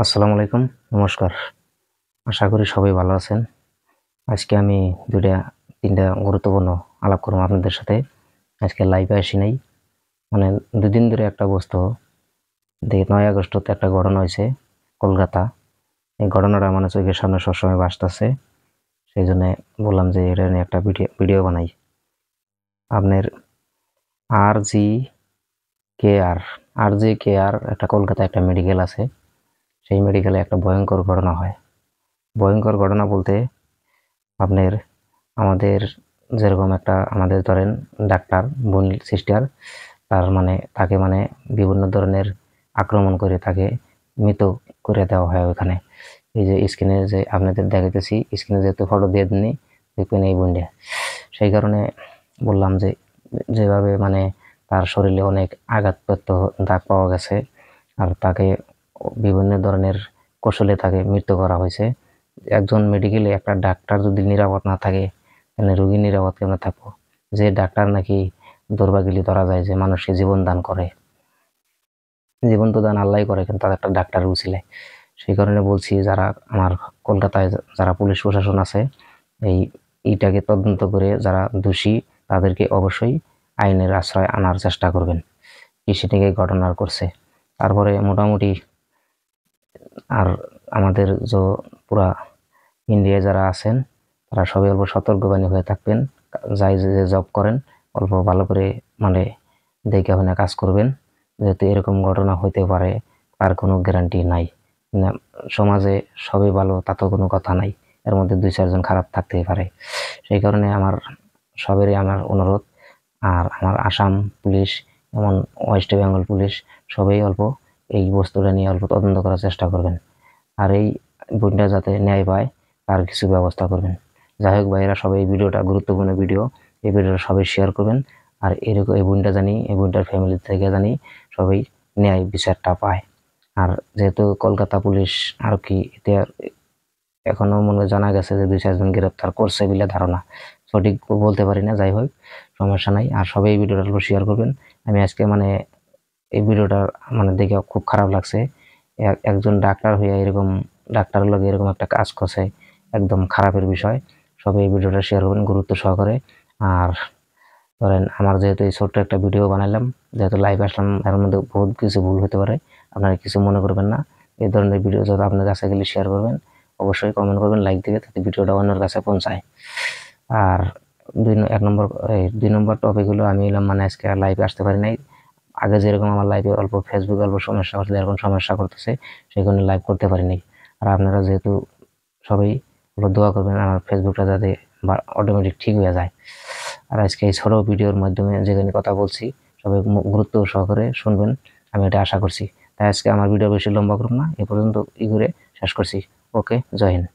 আসসালামু আলাইকুম, নমস্কার। আশা করি সবাই ভালো আছেন। আজকে আমি ২টা ৩টা গুরুত্বপূর্ণ আলাপ করব আপনাদের সাথে। আজকে লাইভে আসি নাই। মানে ২ দিন ধরে একটা বস্তু ৯ আগস্টতে একটা ঘটনা হয়েছে কলকাতা। এই ঘটনাটা মানে চোখের সামনে সবসময় ভাসতেছে। সেই জন্য বললাম যে এটা নিয়ে একটা ভিডিও বানাই। আপনার আরজি কেয়ার আরজি কেয়ার একটা কলকাতায় একটা মেডিকেল আছে। সেই মেডিকেলে একটা ভয়ঙ্কর ঘটনা হয়। ভয়ঙ্কর ঘটনা বলতে আপনার আমাদের যেরকম একটা আমাদের ধরেন ডাক্তার বোন সিস্টার তাকে বিভিন্ন ধরনের আক্রমণ করে তাকে মৃত করে দেওয়া হয় ওখানে। এই যে স্ক্রিনে যে আপনাদের দেখাইতেছি, স্ক্রিনে যেহেতু ফটো দিয়ে দিনই দেখবেন এই বোনটা। সেই কারণে বললাম যে যেভাবে তার শরীরে অনেক আঘাতপ্রাপ্ত দাগ পাওয়া গেছে, আর তাকে বিভিন্ন ধরনের কৌশলে তাকে মৃত্যু করা হয়েছে। একজন মেডিকেলে একটা ডাক্তার যদি নিরাপদ না থাকে, তাহলে রোগী নিরাপদ কেমনে থাকবো? যে ডাক্তার নাকি দৌর্ভাগ্যলি ধরা যায় যে মানুষকে জীবন দান করে, জীবন তো দান আল্লাহই করে, কিন্তু তাদের একটা ডাক্তার উচিলে। সেই কারণে বলছি, যারা আমার কলকাতায় যারা পুলিশ প্রশাসন আছে, এইটাকে তদন্ত করে যারা দোষী তাদেরকে অবশ্যই আইনের আশ্রয় আনার চেষ্টা করবেন। সেটাকে ঘটনা করছে। তারপরে মোটামুটি আর আমাদের যে পুরা ইন্ডিয়ায় যারা আছেন তারা সবাই অল্প সতর্কবাণী হয়ে থাকবেন। যাই যে জব করেন অল্প ভালো করে দেখে শুনে কাজ করবেন, যেহেতু এরকম ঘটনা হইতে পারে তার কোনো গ্যারান্টি নাই। সমাজে সবাই ভালো তা তো কোনো কথা নাই, এর মধ্যে ২-৪ জন খারাপ থাকতেই পারে। সেই কারণে সবারই আমার অনুরোধ, আর আমার আসাম পুলিশ এমন ওয়েস্ট বেঙ্গল পুলিশ সবাই অল্প এই বস্তুটা নিয়ে অল্প তদন্ত করার চেষ্টা করবেন, আর এই বোনটা যাতে ন্যায় পায় তার কিছু ব্যবস্থা করবেন। যাই হোক ভাইয়েরা, সবাই এই ভিডিওটা গুরুত্বপূর্ণ ভিডিও, এই ভিডিওটা সবাই শেয়ার করবেন। আর এরকম এই বোনটার ফ্যামিলি থেকে জানি সবাই ন্যায় বিচারটা পায়। আর যেহেতু কলকাতা পুলিশ আর কি এতে এখনো জানা গেছে যে ২-৪ জন গ্রেপ্তার করছে বলে ধারণা, সঠিক বলতে পারি না। যাই হোক, সমস্যা নাই। আর সবাই এই ভিডিওটা শেয়ার করবেন। আমি আজকে এই ভিডিওটা দেখে খুব খারাপ লাগছে। একজন ডাক্তার হইয়া এরকম ডাক্তারের লগে এরকম একটা কাজ করছে, একদম খারাপের বিষয়। সবাই এই ভিডিওটা শেয়ার করবেন গুরুত্ব সহকারে। আর ধরেন আমার যেহেতু এই ছোট্ট একটা ভিডিও বানাইলাম, যেহেতু লাইভ আসলাম, এর মধ্যে বহুত কিছু ভুল হতে পারে, আপনারা কিছু মনে করবেন না। এই ধরনের ভিডিও যত আপনার কাছে গেলে শেয়ার করবেন, অবশ্যই কমেন্ট করবেন, লাইক দিবে, তাতে ভিডিওটা অন্যের কাছে পৌঁছায়। আর ২ নম্বর টপিক হলো, আমি এলাম আজকে আর লাইভে আসতে পারি নাই। আগে যেরকম আমার লাইভে অল্প ফেসবুকে অল্প সমস্যা হচ্ছিল, এখন সমস্যা করতেছে, সেই কারণে লাইভ করতে পারিনি। আর আপনারা যেহেতু সবাই দোয়া করবেন আমার ফেসবুকটা যাতে অটোমেটিক ঠিক হয়ে যায়। আর আজকে এই ছোট ভিডিওর মাধ্যমে যেখানে কথা বলছি সবাই গুরুত্ব সহকারে শুনবেন, আমি এটা আশা করছি। তাই আজকে আমার ভিডিও বেশি লম্বা করব না, এ পর্যন্ত করে শেষ করছি। ওকে, জয় হিন্দ।